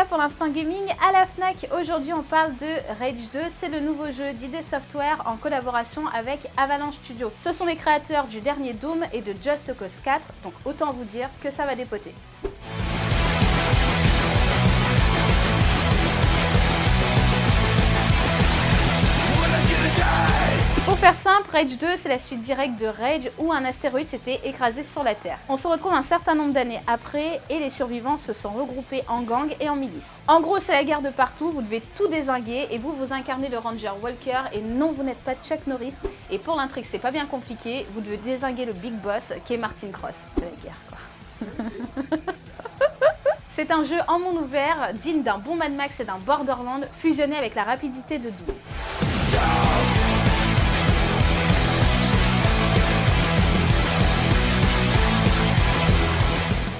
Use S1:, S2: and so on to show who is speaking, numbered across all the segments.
S1: ça pour l'instant gaming à la Fnac. Aujourd'hui on parle de Rage 2, c'est le nouveau jeu d'ID Software en collaboration avec Avalanche Studio. Ce sont les créateurs du dernier Doom et de Just Cause 4, donc autant vous dire que ça va dépoter. Pour faire simple, Rage 2 c'est la suite directe de Rage où un astéroïde s'était écrasé sur la Terre. On se retrouve un certain nombre d'années après et les survivants se sont regroupés en gang et en milice. En gros c'est la guerre de partout, vous devez tout dézinguer et vous incarnez le Ranger Walker et non vous n'êtes pas Chuck Norris et pour l'intrigue c'est pas bien compliqué, vous devez dézinguer le Big Boss qui est Martin Cross. C'est la guerre quoi. C'est un jeu en monde ouvert digne d'un bon Mad Max et d'un Borderlands fusionné avec la rapidité de Doom.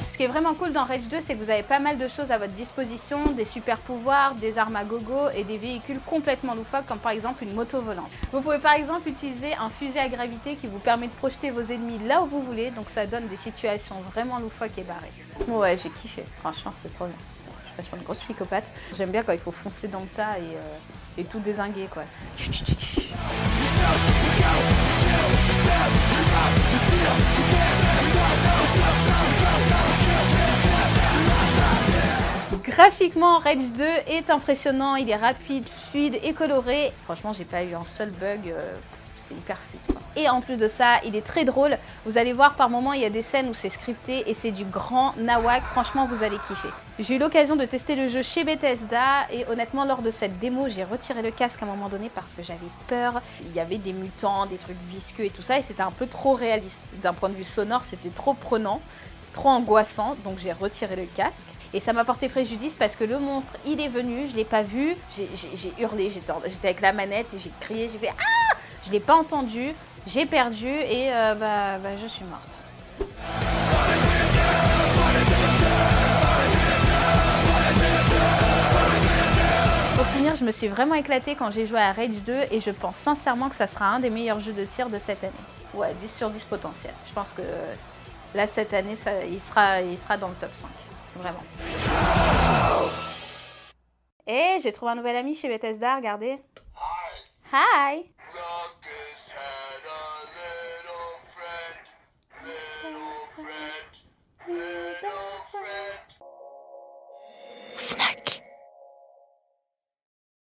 S1: Ce qui est vraiment cool dans Rage 2, c'est que vous avez pas mal de choses à votre disposition, des super pouvoirs, des armes à gogo et des véhicules complètement loufoques comme par exemple une moto volante. Vous pouvez par exemple utiliser un fusil à gravité qui vous permet de projeter vos ennemis là où vous voulez, donc ça donne des situations vraiment loufoques et barrées. Ouais, j'ai kiffé, franchement c'était trop bien. Je passe pour une grosse psychopathe. J'aime bien quand il faut foncer dans le tas et tout dézinguer quoi. Graphiquement, Rage 2 est impressionnant, il est rapide, fluide et coloré. Franchement, j'ai pas eu un seul bug, c'était hyper fluide. Et en plus de ça, il est très drôle. Vous allez voir par moments, il y a des scènes où c'est scripté et c'est du grand nawak. Franchement, vous allez kiffer. J'ai eu l'occasion de tester le jeu chez Bethesda et honnêtement, lors de cette démo, j'ai retiré le casque à un moment donné parce que j'avais peur. Il y avait des mutants, des trucs visqueux et tout ça et c'était un peu trop réaliste. D'un point de vue sonore, c'était trop prenant, trop angoissant, donc j'ai retiré le casque. Et ça m'a porté préjudice parce que le monstre, il est venu, je ne l'ai pas vu, j'ai hurlé, j'étais avec la manette et j'ai crié, j'ai fait « Ah !» Je ne l'ai pas entendu, j'ai perdu et je suis morte. Pour finir, je me suis vraiment éclatée quand j'ai joué à Rage 2 et je pense sincèrement que ça sera un des meilleurs jeux de tir de cette année. Ouais, 10 sur 10 potentiel. Je pense que là, cette année, il sera dans le top 5. Vraiment. Et j'ai trouvé un nouvel ami chez Bethesda, regardez. Hi!